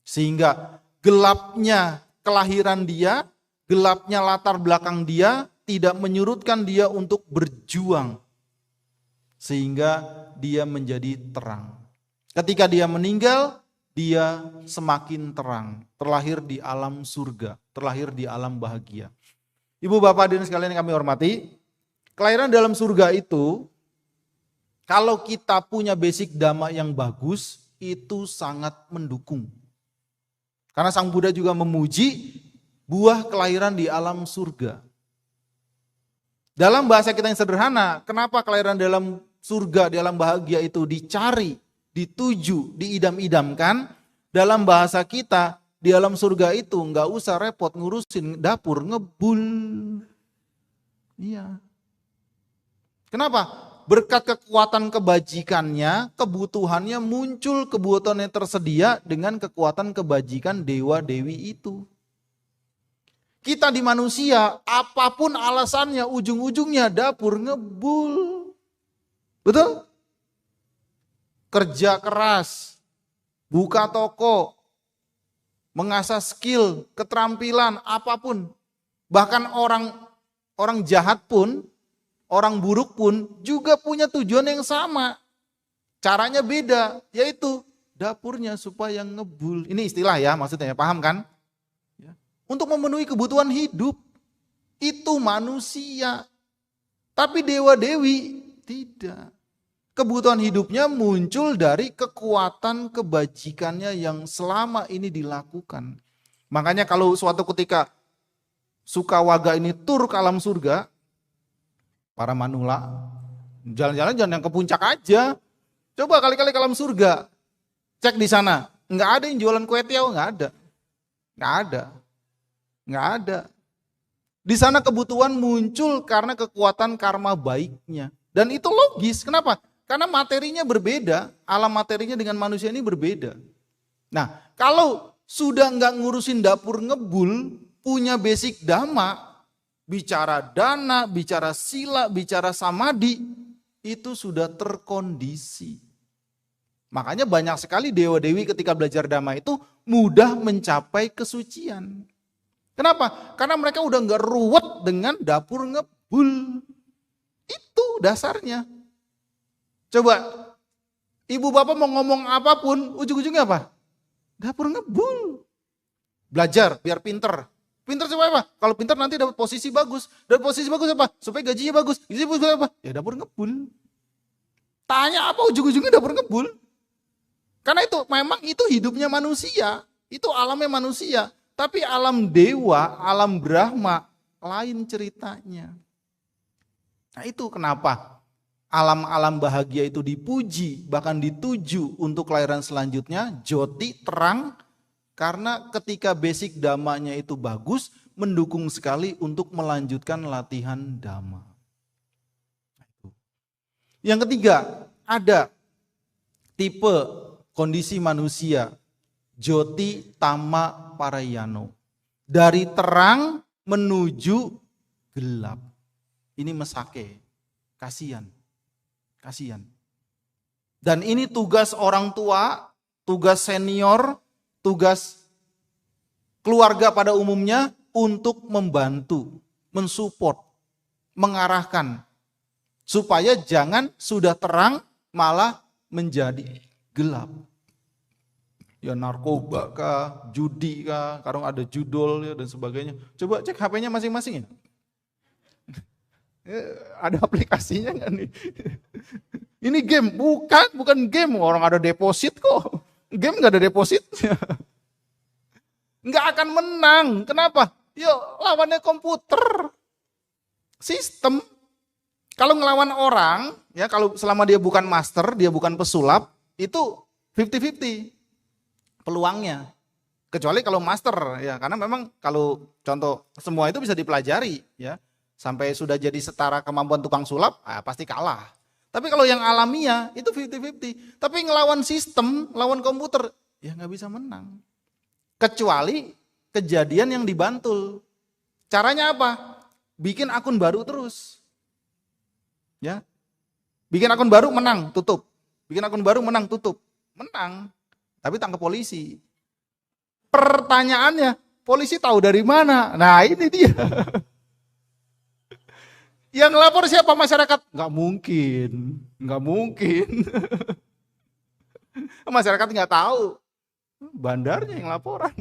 Speaker 1: Sehingga gelapnya kelahiran dia, gelapnya latar belakang dia, tidak menyurutkan dia untuk berjuang. Sehingga dia menjadi terang. Ketika dia meninggal, dia semakin terang, terlahir di alam surga, terlahir di alam bahagia. Ibu bapak hadirin sekalian yang kami hormati, kelahiran dalam surga itu, kalau kita punya basic dhamma yang bagus, itu sangat mendukung. Karena Sang Buddha juga memuji buah kelahiran di alam surga. Dalam bahasa kita yang sederhana, kenapa kelahiran dalam surga, di alam bahagia itu dicari, dituju, diidam-idamkan? Dalam bahasa kita, di alam surga itu nggak usah repot ngurusin dapur ngebul. Iya. Kenapa? Berkat kekuatan kebajikannya, kebutuhannya muncul, kebutuhannya tersedia dengan kekuatan kebajikan dewa-dewi itu. Kita di manusia, apapun alasannya, ujung-ujungnya dapur ngebul. Betul? Kerja keras, buka toko, mengasah skill, keterampilan, apapun. Bahkan orang jahat pun, orang buruk pun juga punya tujuan yang sama. Caranya beda, yaitu dapurnya supaya ngebul. Ini istilah ya, maksudnya paham kan? Untuk memenuhi kebutuhan hidup. Itu manusia. Tapi dewa-dewi tidak. Kebutuhan hidupnya muncul dari kekuatan kebajikannya yang selama ini dilakukan. Makanya kalau suatu ketika Sukawaga ini tur ke alam surga, para manula, jalan-jalan jangan yang ke puncak aja. Coba kali-kali ke alam surga, cek di sana, nggak ada yang jualan kue tiaw, nggak ada. Di sana kebutuhan muncul karena kekuatan karma baiknya. Dan itu logis, kenapa? Karena materinya berbeda, alam materinya dengan manusia ini berbeda. Nah, kalau sudah nggak ngurusin dapur ngebul, punya basic dhamma, bicara dana, bicara sila, bicara samadhi, itu sudah terkondisi. Makanya banyak sekali dewa-dewi ketika belajar dhamma itu mudah mencapai kesucian. Kenapa? Karena mereka udah nggak ruwet dengan dapur ngebul. Itu dasarnya. Coba, ibu bapak mau ngomong apapun, ujung-ujungnya apa? Dapur ngebul. Belajar, biar pinter. Pinter supaya apa? Kalau pinter nanti dapat posisi bagus. Dapat posisi bagus apa? Supaya gajinya bagus. Gajinya bagus apa? Ya dapur ngebul. Tanya apa ujung-ujungnya dapur ngebul. Karena itu, memang itu hidupnya manusia. Itu alamnya manusia. Tapi alam dewa, alam Brahma, lain ceritanya. Nah itu kenapa alam-alam bahagia itu dipuji, bahkan dituju untuk kelahiran selanjutnya, joti, terang, karena ketika basic dhammanya itu bagus, mendukung sekali untuk melanjutkan latihan dhamma. Yang ketiga, ada tipe kondisi manusia, joti tama parayano. Dari terang menuju gelap. Ini mesake, kasihan. Kasihan. Dan ini tugas orang tua, tugas senior, tugas keluarga pada umumnya untuk membantu, mensupport, mengarahkan. Supaya jangan sudah terang malah menjadi gelap. Ya narkoba kah, judi kah, sekarang ada judol ya, dan sebagainya. Coba cek HP-nya masing-masing ya. Ada aplikasinya nggak nih? Ini game, bukan game, orang ada deposit kok. Game nggak ada depositnya. Nggak akan menang, kenapa? Yuk lawannya komputer, sistem. Kalau ngelawan orang, ya kalau selama dia bukan master, dia bukan pesulap, itu 50-50 peluangnya. Kecuali kalau master, ya karena memang kalau contoh semua itu bisa dipelajari, ya sampai sudah jadi setara kemampuan tukang sulap, pasti kalah. Tapi kalau yang alamiah itu 50-50. Tapi ngelawan sistem, lawan komputer, ya nggak bisa menang. Kecuali kejadian yang dibantul. Caranya apa? Bikin akun baru terus. Ya, bikin akun baru menang, tutup. Bikin akun baru menang, tutup. Menang, tapi tangkap polisi. Pertanyaannya, polisi tahu dari mana? Nah ini dia. Yang lapor siapa? Masyarakat? Nggak mungkin. Masyarakat nggak tahu. Bandarnya yang laporan.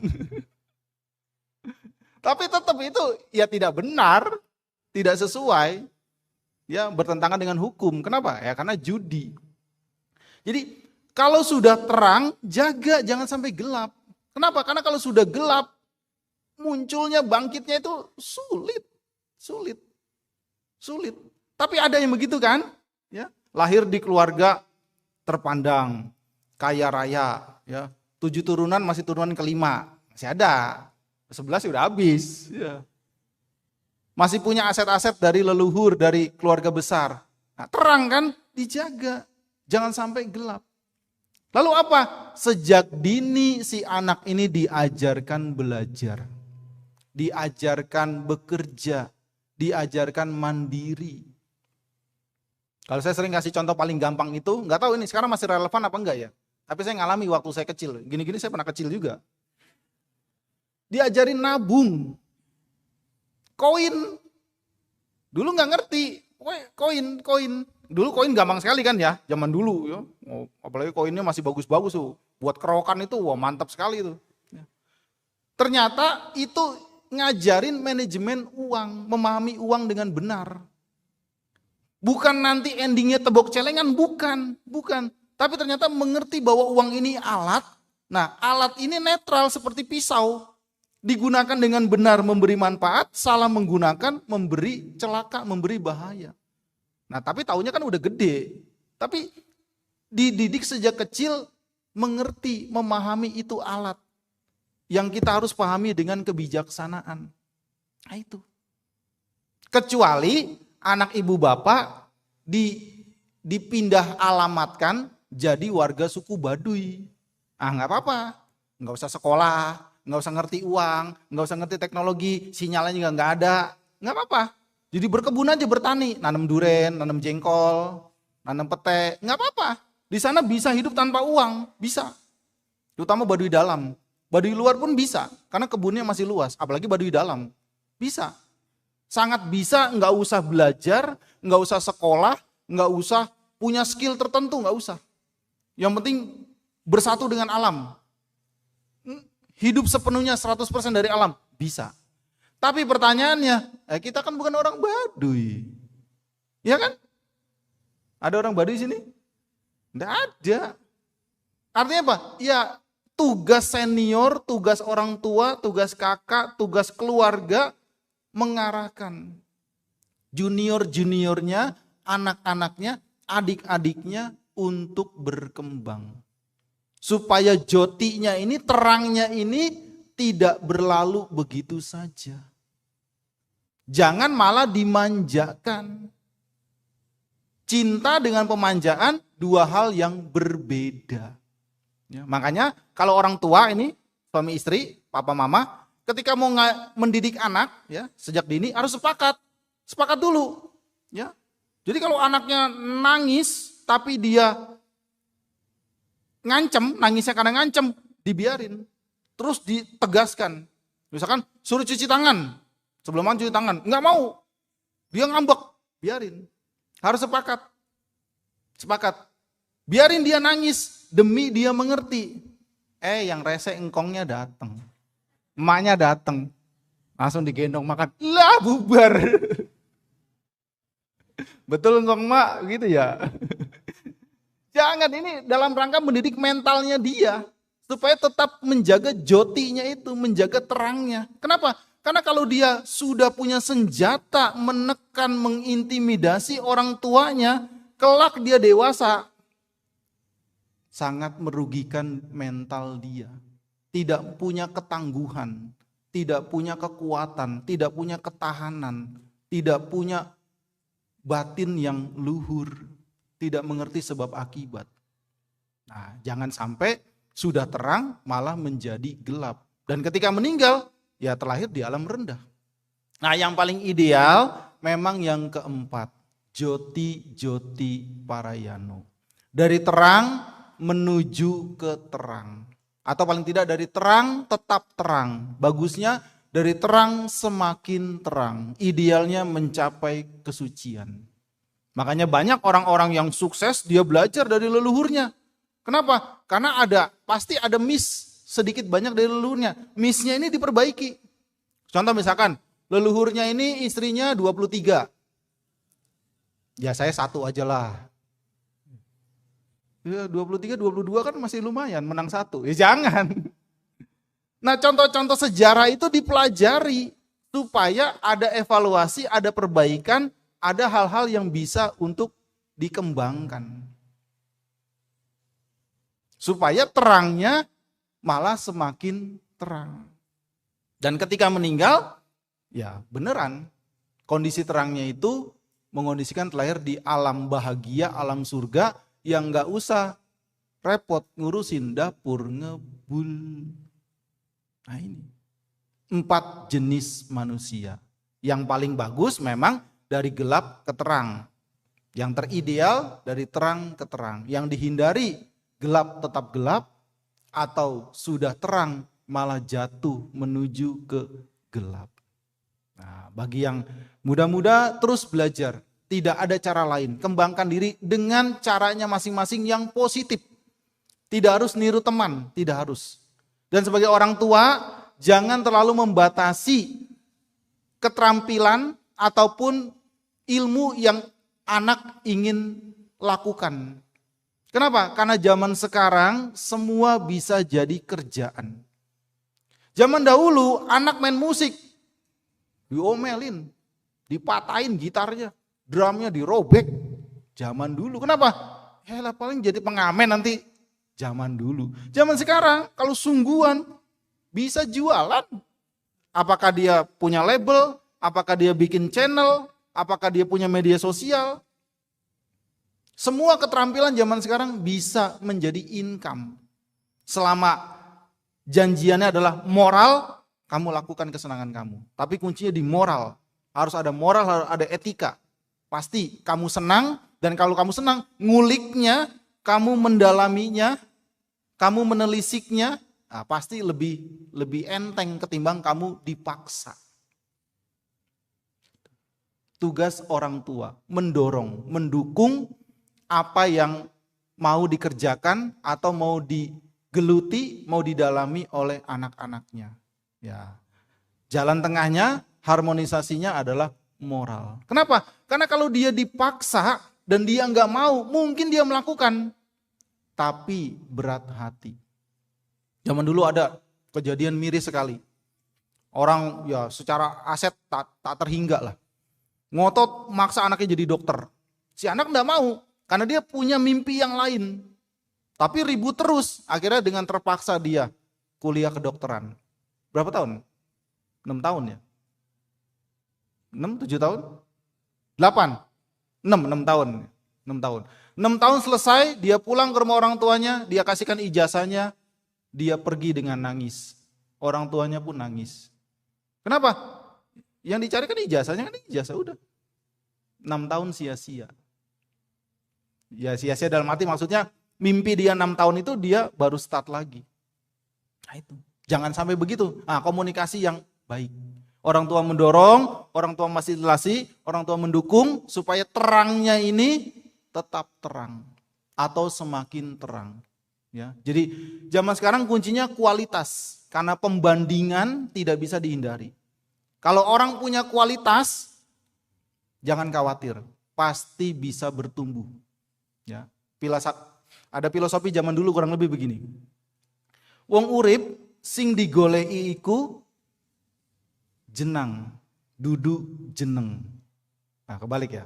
Speaker 1: Tapi tetap itu ya tidak benar, tidak sesuai. Ya bertentangan dengan hukum. Kenapa? Ya karena judi. Jadi kalau sudah terang, jaga jangan sampai gelap. Kenapa? Karena kalau sudah gelap, munculnya bangkitnya itu sulit. Tapi ada yang begitu kan? Ya, lahir di keluarga terpandang, kaya raya, ya 7 turunan masih turunan kelima, masih ada. 11 sudah habis. Ya. Masih punya aset-aset dari leluhur, dari keluarga besar. Nah, terang kan, dijaga. Jangan sampai gelap. Lalu apa? Sejak dini si anak ini diajarkan belajar. Diajarkan bekerja. Diajarkan mandiri. Kalau saya sering kasih contoh paling gampang itu, nggak tahu ini sekarang masih relevan apa enggak ya. Tapi saya ngalami waktu saya kecil. Gini-gini saya pernah kecil juga. Diajarin nabung. Koin. Dulu nggak ngerti. Koin. Dulu koin gampang sekali kan ya, zaman dulu ya. Apalagi koinnya masih bagus-bagus tuh. Buat kerokan itu wah mantap sekali tuh. Ternyata itu ngajarin manajemen uang, memahami uang dengan benar. Bukan nanti endingnya tebok celengan, bukan. Tapi ternyata mengerti bahwa uang ini alat. Nah, alat ini netral seperti pisau. Digunakan dengan benar memberi manfaat, salah menggunakan memberi celaka, memberi bahaya. Nah tapi taunya kan udah gede. Tapi dididik sejak kecil mengerti, memahami itu alat. Yang kita harus pahami dengan kebijaksanaan. Nah itu. Kecuali anak ibu bapak dipindah alamatkan jadi warga suku Baduy. Nggak apa-apa, nggak usah sekolah. Nggak usah ngerti uang, nggak usah ngerti teknologi, sinyalnya juga nggak ada, nggak apa-apa. Jadi berkebun aja, bertani, nanam duren, nanam jengkol, nanam pete, nggak apa-apa. Di sana bisa hidup tanpa uang, bisa. Terutama Baduy dalam, Baduy luar pun bisa, karena kebunnya masih luas, apalagi Baduy dalam, bisa. Sangat bisa, nggak usah belajar, nggak usah sekolah, nggak usah punya skill tertentu, nggak usah. Yang penting bersatu dengan alam. Hidup sepenuhnya 100% dari alam, bisa. Tapi pertanyaannya, kita kan bukan orang Baduy. Ya kan? Ada orang Baduy sini? Tidak ada. Artinya apa? Ya tugas senior, tugas orang tua, tugas kakak, tugas keluarga mengarahkan junior-juniornya, anak-anaknya, adik-adiknya untuk berkembang. Supaya jotinya ini, terangnya ini tidak berlalu begitu saja. Jangan malah dimanjakan. Cinta dengan pemanjaan dua hal yang berbeda. Ya, makanya kalau orang tua ini, suami istri, papa mama, ketika mau mendidik anak ya sejak dini harus sepakat dulu. Ya, Jadi kalau anaknya nangis, tapi dia ngancem, nangisnya karena ngancem, dibiarin. Terus ditegaskan. Misalkan suruh cuci tangan, sebelum makan cuci tangan. Enggak mau, dia ngambek, biarin. Harus sepakat. Sepakat. Biarin dia nangis, demi dia mengerti. Yang rese engkongnya datang. Emaknya datang. Langsung digendong makan. Lah bubar. Betul engkong mak gitu ya. Jangan, ini dalam rangka mendidik mentalnya dia. Supaya tetap menjaga jotinya itu, menjaga terangnya. Kenapa? Karena kalau dia sudah punya senjata menekan, mengintimidasi orang tuanya, kelak dia dewasa, sangat merugikan mental dia. Tidak punya ketangguhan, tidak punya kekuatan, tidak punya ketahanan, tidak punya batin yang luhur, tidak mengerti sebab akibat. Nah, jangan sampai sudah terang malah menjadi gelap. Dan ketika meninggal, ya terlahir di alam rendah. Nah, yang paling ideal memang yang keempat, joti-joti parayano. Dari terang menuju ke terang. Atau paling tidak dari terang tetap terang. Bagusnya dari terang semakin terang. Idealnya mencapai kesucian. Makanya banyak orang-orang yang sukses, dia belajar dari leluhurnya. Kenapa? Karena pasti ada miss sedikit banyak dari leluhurnya. Missnya ini diperbaiki. Contoh misalkan, leluhurnya ini istrinya 23. Ya saya satu aja lah. Ya 23, 22 kan masih lumayan, menang satu. Ya jangan. Nah contoh-contoh sejarah itu dipelajari. Supaya ada evaluasi, ada perbaikan, ada hal-hal yang bisa untuk dikembangkan. Supaya terangnya malah semakin terang. Dan ketika meninggal, ya beneran kondisi terangnya itu mengondisikan terlahir di alam bahagia, alam surga yang gak usah repot ngurusin dapur ngebul. Nah ini 4 jenis manusia. Yang paling bagus memang dari gelap ke terang. Yang terideal dari terang ke terang. Yang dihindari gelap tetap gelap, atau sudah terang malah jatuh menuju ke gelap. Nah, bagi yang muda-muda terus belajar, tidak ada cara lain. Kembangkan diri dengan caranya masing-masing yang positif. Tidak harus niru teman, tidak harus. Dan sebagai orang tua, jangan terlalu membatasi keterampilan ataupun ilmu yang anak ingin lakukan. Kenapa? Karena zaman sekarang semua bisa jadi kerjaan. Zaman dahulu anak main musik, diomelin, dipatahin gitarnya, drumnya dirobek. Zaman dulu, kenapa? Yalah paling jadi pengamen nanti. Zaman dulu. Zaman sekarang kalau sungguhan bisa jualan. Apakah dia punya label, apakah dia bikin channel, apakah dia punya media sosial. Semua keterampilan zaman sekarang bisa menjadi income. Selama janjiannya adalah moral, kamu lakukan kesenangan kamu. Tapi kuncinya di moral. Harus ada moral, harus ada etika. Pasti kamu senang, dan kalau kamu senang, nguliknya, kamu mendalaminya, kamu menelisiknya, nah pasti lebih enteng ketimbang kamu dipaksa. Tugas orang tua, mendorong, mendukung apa yang mau dikerjakan atau mau digeluti, mau didalami oleh anak-anaknya. Ya. Jalan tengahnya, harmonisasinya adalah moral. Kenapa? Karena kalau dia dipaksa dan dia nggak mau, mungkin dia melakukan, tapi berat hati. Zaman dulu ada kejadian miris sekali. Orang ya secara aset tak terhingga lah. Ngotot maksa anaknya jadi dokter. Si anak nggak mau. Karena dia punya mimpi yang lain. Tapi ribut terus. Akhirnya dengan terpaksa dia kuliah kedokteran. Berapa tahun? 6 tahun ya? 6, 7 tahun? 8? 6 tahun. 6 tahun. 6 tahun selesai, dia pulang ke rumah orang tuanya, dia kasihkan ijazahnya, dia pergi dengan nangis. Orang tuanya pun nangis. Kenapa? Yang dicari kan ijazahnya, kan ijazah udah. 6 tahun sia-sia. Ya sia-sia dalam arti maksudnya mimpi dia 6 tahun itu dia baru start lagi. Nah itu, jangan sampai begitu. Nah, komunikasi yang baik. Orang tua mendorong, orang tua fasilitasi, orang tua mendukung supaya terangnya ini tetap terang atau semakin terang. Ya, jadi zaman sekarang kuncinya kualitas karena pembandingan tidak bisa dihindari. Kalau orang punya kualitas, jangan khawatir, pasti bisa bertumbuh. Ya, ada filosofi zaman dulu kurang lebih begini. Wong urip sing digoleki iku jenang, dudu jeneng. Nah, kebalik ya.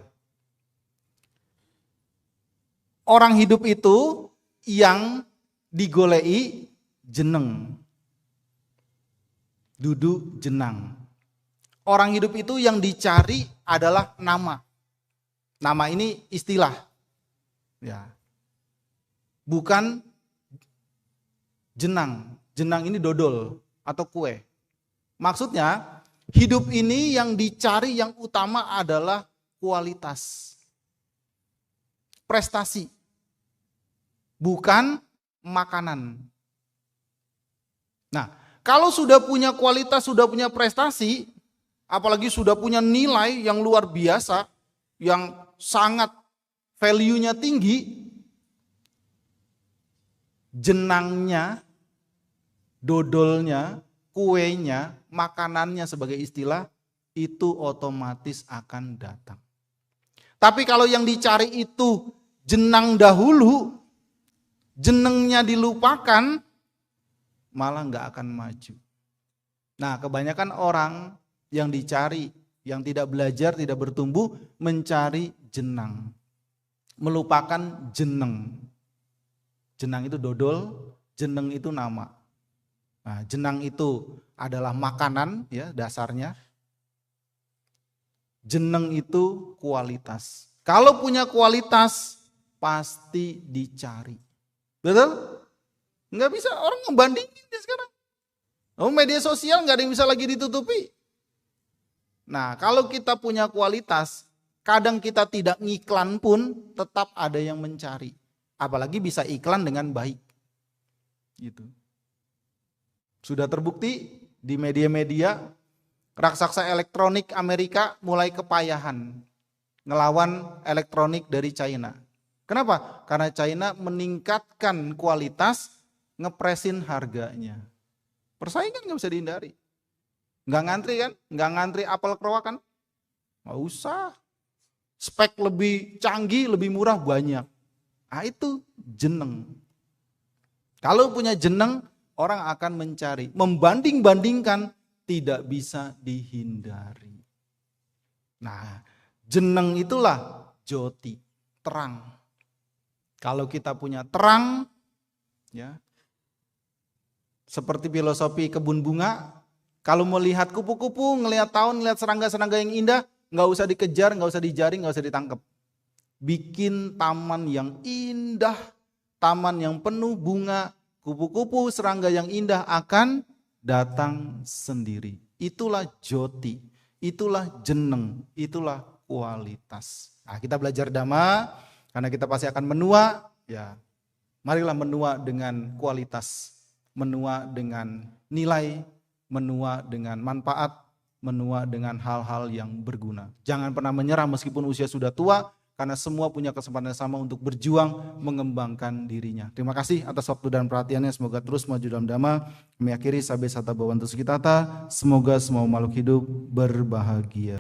Speaker 1: Orang hidup itu yang digoleki jeneng, dudu jenang. Orang hidup itu yang dicari adalah nama. Nama ini istilah. Ya. Bukan jenang. Jenang ini dodol atau kue. Maksudnya, hidup ini yang dicari yang utama adalah kualitas. Prestasi. Bukan makanan. Nah, kalau sudah punya kualitas, sudah punya prestasi, apalagi sudah punya nilai yang luar biasa, yang sangat value-nya tinggi, jenangnya, dodolnya, kuenya, makanannya sebagai istilah, itu otomatis akan datang. Tapi kalau yang dicari itu jenang dahulu, jenengnya dilupakan, malah nggak akan maju. Nah, kebanyakan orang yang dicari, yang tidak belajar, tidak bertumbuh, mencari jenang. Melupakan jeneng. Jenang itu dodol, jeneng itu nama. Nah, jenang itu adalah makanan, ya dasarnya. Jeneng itu kualitas. Kalau punya kualitas, pasti dicari. Betul? Nggak bisa, orang ngebandingin dia sekarang. Oh, media sosial nggak ada yang bisa lagi ditutupi. Nah, kalau kita punya kualitas, kadang kita tidak ngiklan pun tetap ada yang mencari. Apalagi bisa iklan dengan baik. Gitu. Sudah terbukti di media-media, raksasa elektronik Amerika mulai kepayahan ngelawan elektronik dari China. Kenapa? Karena China meningkatkan kualitas, ngepresin harganya. Persaingan nggak bisa dihindari. Nggak ngantri kan? Nggak ngantri apel kerwa kan? Nggak usah. Spek lebih canggih, lebih murah banyak. Nah itu jeneng. Kalau punya jeneng, orang akan mencari. Membanding-bandingkan tidak bisa dihindari. Nah, jeneng itulah joti, terang. Kalau kita punya terang, ya, seperti filosofi kebun bunga, kalau mau lihat kupu-kupu, ngelihat tahun, ngelihat serangga-serangga yang indah, nggak usah dikejar, nggak usah dijaring, nggak usah ditangkap. Bikin taman yang indah, taman yang penuh bunga, kupu-kupu, serangga yang indah akan datang sendiri. Itulah joti, itulah jeneng, itulah kualitas. Nah, kita belajar dhamma, karena kita pasti akan menua, ya. Marilah menua dengan kualitas, menua dengan nilai, menua dengan manfaat, menua dengan hal-hal yang berguna. Jangan pernah menyerah meskipun usia sudah tua, karena semua punya kesempatan yang sama untuk berjuang mengembangkan dirinya. Terima kasih atas waktu dan perhatiannya. Semoga terus maju dalam dhamma. Kami akhiri sabe sata bawantu sukitata. Semoga semua makhluk hidup berbahagia.